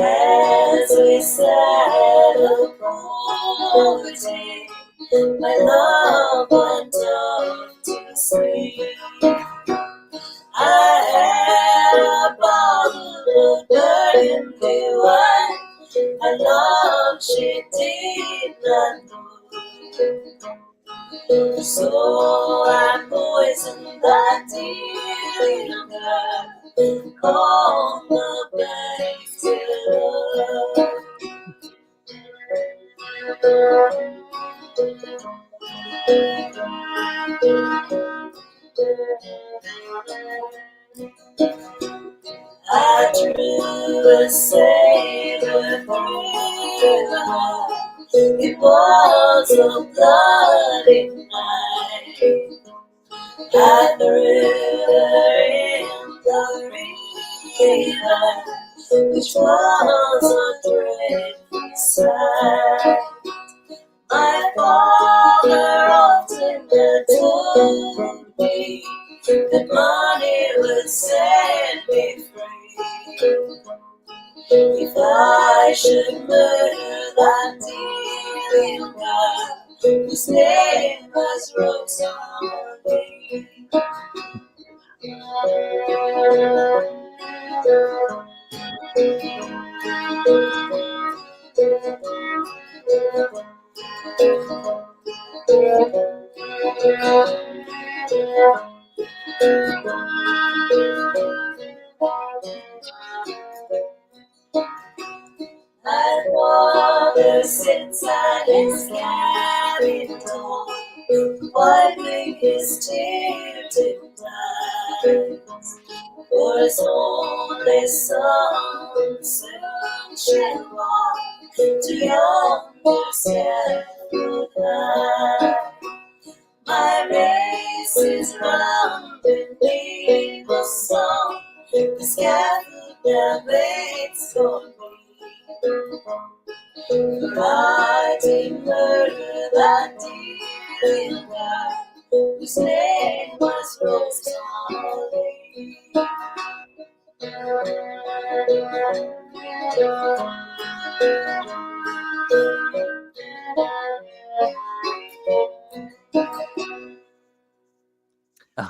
As we sat apart, my love went off to sleep. I had a bottle of burgundy wine. My love, she did not know. So I poisoned that dear girl on the banks below. I drew a saber through the heart. It was a bloody night. I threw her in the river, which was a dreadful sight. My father often had told me that money would set me free. If I should murder that dear little girl whose name was Rosalie. My father sits at his cabin door, wiping his tear-dimmed eyes. For his only son soon shall walk to yonder scaffold high. My race is round beneath the sun, the scaffold that waits for me. For I did murder that dear little girl whose name was Rosalie.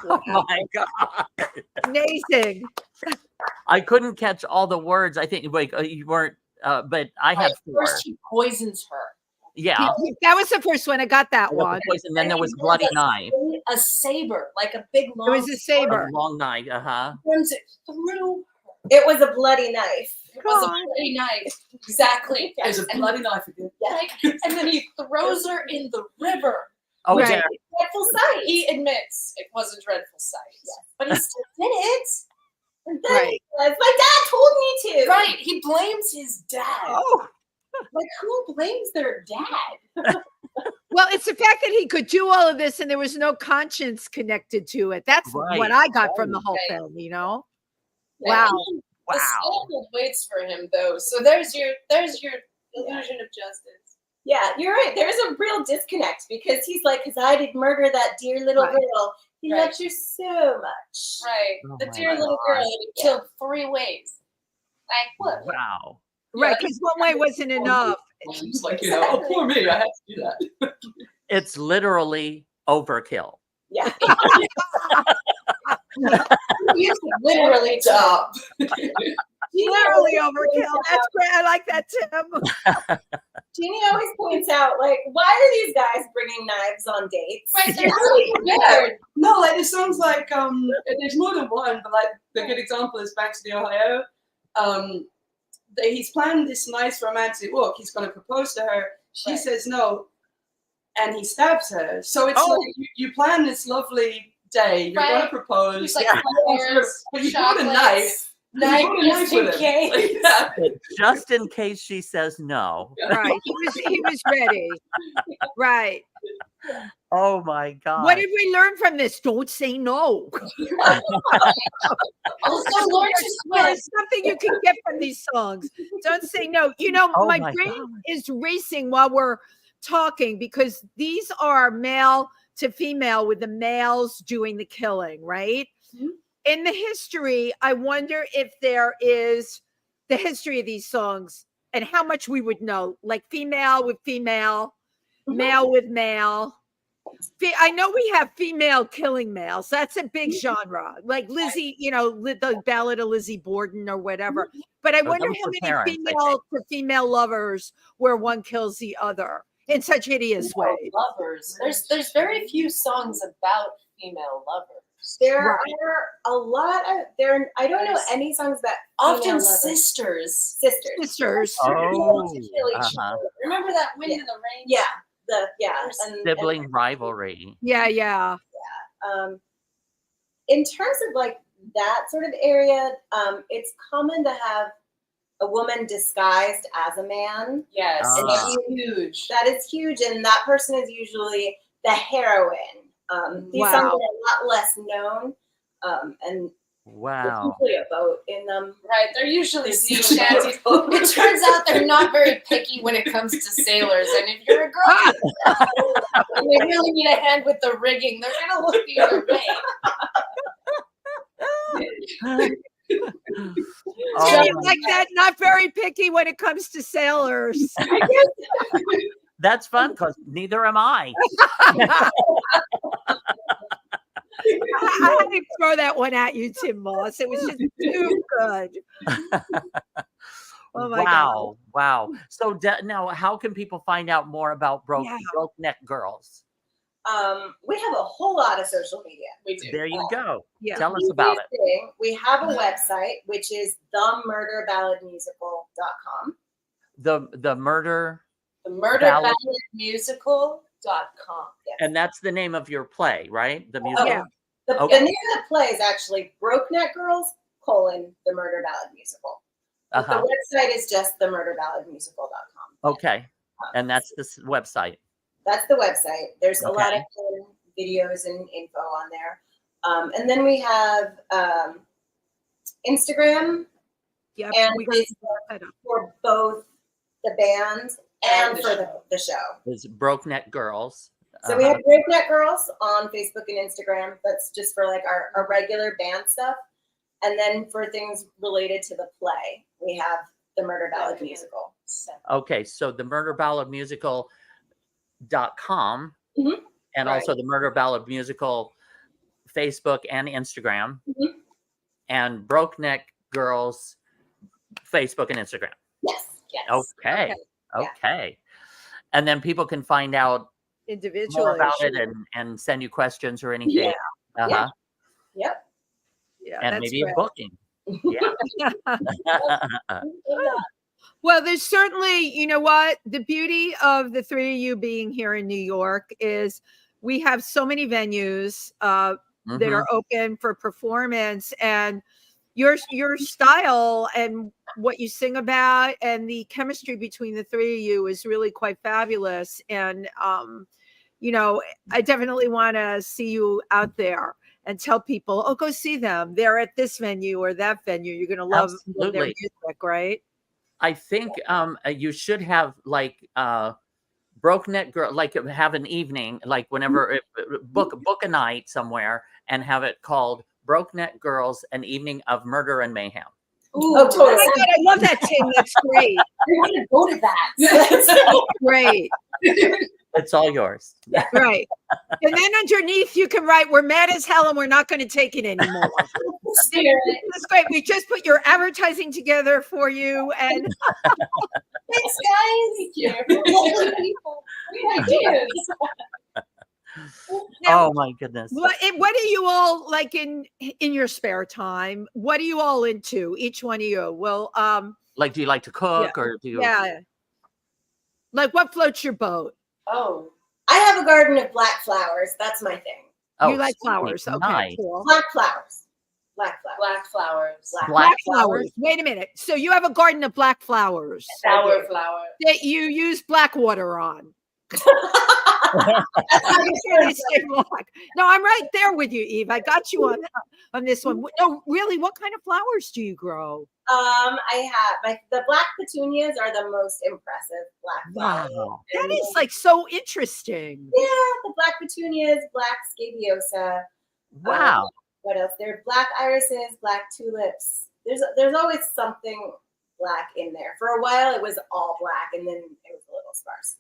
Oh my God. Amazing. I couldn't catch all the words. I think like you weren't, but I had four. First, he poisons her. Yeah. That was the first one. I got that one. And then there was bloody knife. A saber, like a big long. It was a saber. A long knife. Runs it through. It was a bloody knife. It was a bloody knife. Exactly. It was a bloody knife again. And then he throws her in the river. Oh, right. yeah. Dreadful sight. He admits it was a dreadful sight, but he still did it. And then he says, my dad told me to. Right. He blames his dad. Oh. Like, who blames their dad? Well, it's the fact that he could do all of this and there was no conscience connected to it. That's what I got from the whole film, you know? Yeah. Wow. The scaffold waits for him, though. So there's your illusion of justice. Yeah, you're right. There's a real disconnect because he's like, because I did murder that dear little girl. He loves her so much. Right. Oh The dear little girl that he killed 3 ways. Like, what? Wow. Right, because one way wasn't enough. It's like, you know, oh, poor me, I have to do that. It's literally overkill. Yeah. You literally stop. Literally overkill. That's great. I like that, Tim. Jeannie always points out, like, why are these guys bringing knives on dates? Right, they're really weird. No, like it sounds like there's more than one, but like the good example is back to the Ohio. He's planned this nice romantic walk. He's going to propose to her. She says no, and he stabs her. So it's like you plan this lovely day. You're going to propose. He's like, but you brought a knife. Just in case. Just in case she says no. Right. He was ready. Right. Oh my God. What did we learn from this? Don't say no. Also, learn to swim. There's something you can get from these songs. Don't say no. You know, Oh my my brain God. is racing while we're talking because these are male to female with the males doing the killing, right? Mhm. In the history, I wonder if there is the history of these songs and how much we would know, like female with female, male with male. I know we have female killing males. That's a big genre, like Lizzie, you know, the Ballad of Lizzie Borden or whatever. But I wonder those how were many parents, I female to female lovers where one kills the other in such hideous ways. Lovers. There's very few songs about female lovers. There Right. are a lot of there. I don't know any songs that Often female lovers- sisters. Sisters. Oh, Remember that Wind in the Rain? Yeah, and sibling rivalry. Yeah. in terms of like that sort of area, it's common to have a woman disguised as a man. Yes, Ah. that's huge. That is huge, and that person is usually the heroine. These Wow. songs are a lot less known, and there's Wow. usually a boat in them. Right, they're usually sea shanties. It turns out they're not very picky when it comes to sailors, and if you're a girl and they really need a hand with the rigging, they're gonna look the other way. Oh Jenny, my- like that, not very picky when it comes to sailors. That's fun because neither am I. I had to throw that one at you, Tym Moss. It was just too good. Oh my God. Wow. So now, how can people find out more about Yeah. Brokeneck Girls? We have a whole lot of social media. We do. There you go. Yeah. Tell us about it. Thing, we have a website, which is themurderballadmusical.com. The murder, The Ballad. murderballadmusical.com. Yes. and that's the name of your play, right? The musical. Yeah. The Okay. name of the play is actually Brokeneck Girls, the Murder Ballad Musical. But Uh-huh. the website is just themurderballadmusical.com. Okay. And that's this website. That's the website. There's a lot Okay. of good videos and info on there. And then we have Instagram Yep. and We Facebook for both the band and And the for show. the show. Is Brokeneck Girls. So we have Brokeneck Girls on Facebook and Instagram. That's just for like our regular band stuff. And then for things related to the play, we have the Murder Ballad Musical. Okay, so the Murder Ballad Musical.com Mhm. and Right. also the Murder Ballad Musical Facebook and Instagram Mhm. and Brokeneck Girls Facebook and Instagram. Yes. Yes. Okay. Yeah. Okay. And then people can find out individually. more about it and send you questions or anything. Yeah. Uh-huh. Yep. Yeah, And that's maybe a great. booking. Yeah. Well, there's certainly, you know what? The beauty of the three of you being here in New York is we have so many venues that Mhm. are open for performance, and your style and what you sing about and the chemistry between the three of you is really quite fabulous. And you know, I definitely want to see you out there and tell people, oh, go see them. They're at this venue or that venue. You're going to love their Absolutely. music, right? I think you should have like Brokeneck Girl, like have an evening, like whenever book a night somewhere and have it called Brokeneck Girls, an evening of murder and mayhem. Ooh, Oh totally. my God, I love that, Tim. That's great. I want to go to that. Great. It's all yours. Right. And then underneath you can write, we're mad as hell and we're not going to take it anymore. That's great. We just put your advertising together for you. And Thanks, guys. Thank you. Great ideas. now, Oh my goodness. what are you all like in your spare time? What are you all into? Each one of you. Well, Like, do you like to cook or do you? yeah. Like what floats your boat? Oh, I have a garden of black flowers. That's my thing. Oh, You like sweet, flowers. Okay, nice. cool. Black flowers. Black flowers. Black flowers. Black flowers. Wait a minute. So you have a garden of black flowers. Sour flower. That you use black water on. No, I'm right there with you, Eve. I got you on this one. No, really, what kind of flowers do you grow? I have the black petunias are the most impressive black flowers. Wow, that is like so interesting. Yeah, the black petunias, black scabiosa. Wow. What else? There are black irises, black tulips. There's always something black in there. For a while, it was all black, and then it was a little sparse.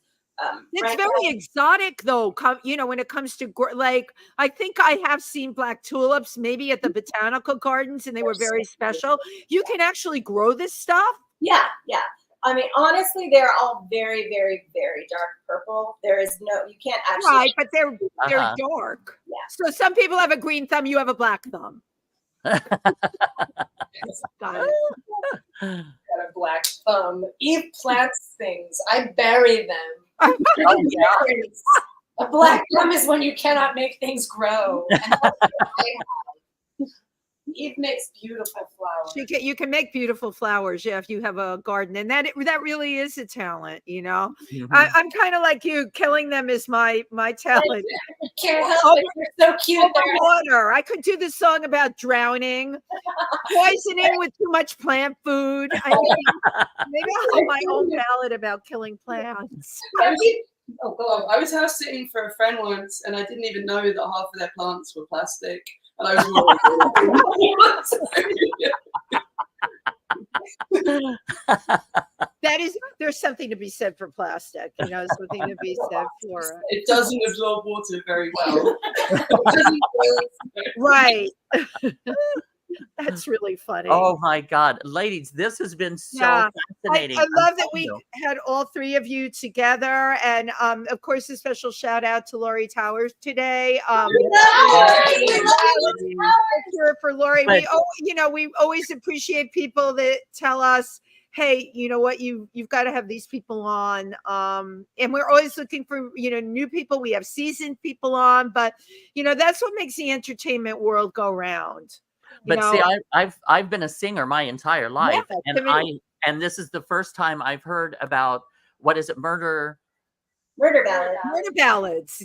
It's very exotic, though. When it comes to like, I think I have seen black tulips maybe at the botanical gardens, and they were very special. You can actually grow this stuff. Yeah. I mean, honestly, they're all very, very, very dark purple. There is you can't actually. Right, but they're dark. Yeah. So some people have a green thumb. You have a black thumb. Got it. Got a black thumb. Eve plants things. I bury them. A black thumb is when you cannot make things grow. Eve makes beautiful flowers. You can make beautiful flowers, if you have a garden, and that really is a talent. Mm-hmm. I'm kind of like you. Killing them is my talent. Can't help it. You're so cute. Water. I could do this song about drowning, poisoning with too much plant food. Maybe I'll have my own ballad about killing plants. I was house sitting for a friend once, and I didn't even know that half of their plants were plastic. And I was there's something to be said for plastic, something to be said for it doesn't absorb water very well. Right. That's really funny. Oh my God, ladies, this has been so fascinating. I love that we had all three of you together, and of course, a special shout out to Lori Towers today. For Lori, we always appreciate people that tell us, hey, you know what, you've got to have these people on, and we're always looking for new people. We have seasoned people on, but that's what makes the entertainment world go round. But see, I've been a singer my entire life, and this is the first time I've heard about what is it? Murder ballads.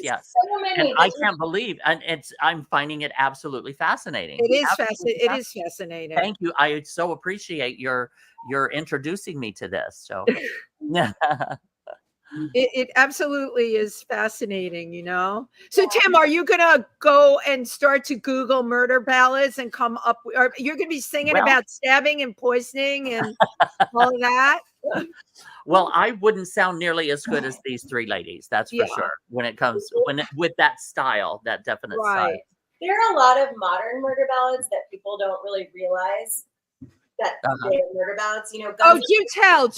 Yes. So many. And I can't believe, and I'm finding it absolutely fascinating. It is fascinating. Thank you. I so appreciate your introducing me to this. So yeah. It absolutely is fascinating, So Tim, are you gonna go and start to Google murder ballads and come up, or you're gonna be singing about stabbing and poisoning and all of that? Well, I wouldn't sound nearly as good as these three ladies, that's for sure. When it comes with that style, that definite style. There are a lot of modern murder ballads that people don't really realize that they're murder ballads. Do tell.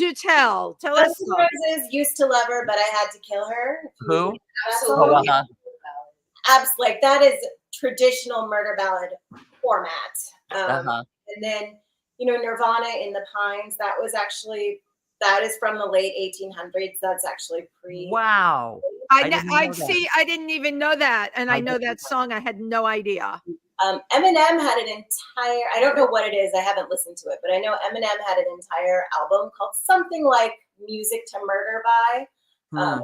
Tell us. Guns N' Roses used to love her, but I had to kill her. Who? Absolutely. Like that is traditional murder ballad format. And then Nirvana in the Pines. That is from the late 1800s. That's actually pre. Wow. I didn't even know that, and I know that song. I had no idea. Eminem had an entire, I don't know what it is, I haven't listened to it, but I know Eminem had an entire album called something like Music to Murder By. But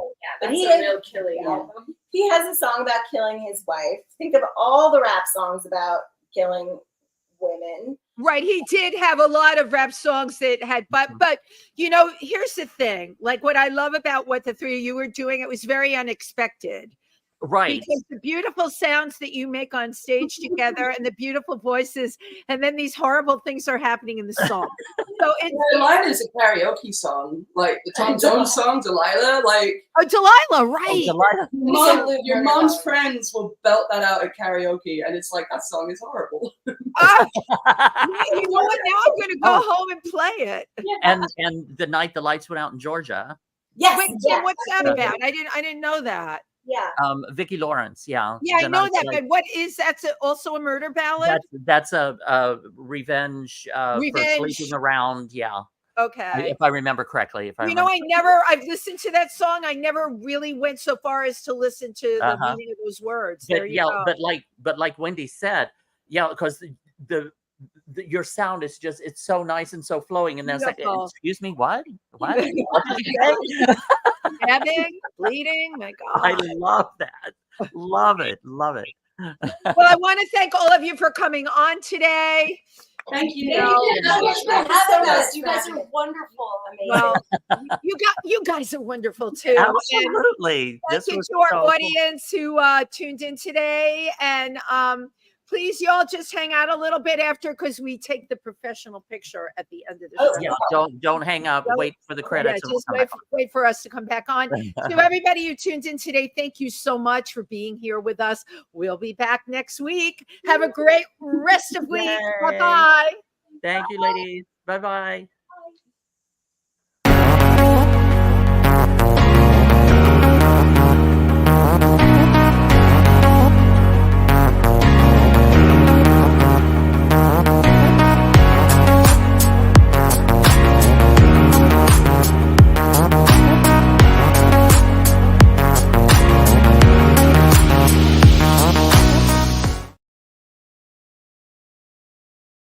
he is a real killing album. He has a song about killing his wife. Think of all the rap songs about killing women. Right, he did have a lot of rap songs that had, but here's the thing. Like what I love about what the three of you were doing, it was very unexpected. Right. Because the beautiful sounds that you make on stage together and the beautiful voices, and then these horrible things are happening in the song. So Delilah's a karaoke song, like the Tom Jones song, Delilah. Delilah, right. Delilah. Your mom's friends will belt that out at karaoke, and it's like, that song is horrible. You know what? Now I'm going to go home and play it. And the night the lights went out in Georgia. Yes. Wait, so what's that about? I didn't know that. Yeah. Vicki Lawrence. Yeah. Yeah, I know that. But what is that's also a murder ballad? That's a revenge for sleeping around. Yeah. Okay. If I remember correctly. I've listened to that song. I never really went so far as to listen to the meaning of those words. There you go. But like Wendy said, because your sound is just, it's so nice and so flowing. And then it's like, excuse me, what? What did you say? Stabbing, bleeding, my God. I love that. Love it. Love it. Well, I want to thank all of you for coming on today. Thank you so much for having us. You guys are wonderful. Well, you guys are wonderful too. Absolutely. And thank you to our audience who tuned in today. And please, y'all, just hang out a little bit after, because we take the professional picture at the end of the show. Yeah, don't hang up. Wait for the credits. Yeah, just wait for us to come back on. To everybody who tuned in today, thank you so much for being here with us. We'll be back next week. Have a great rest of week. Bye-bye. Thank you, ladies. Bye-bye.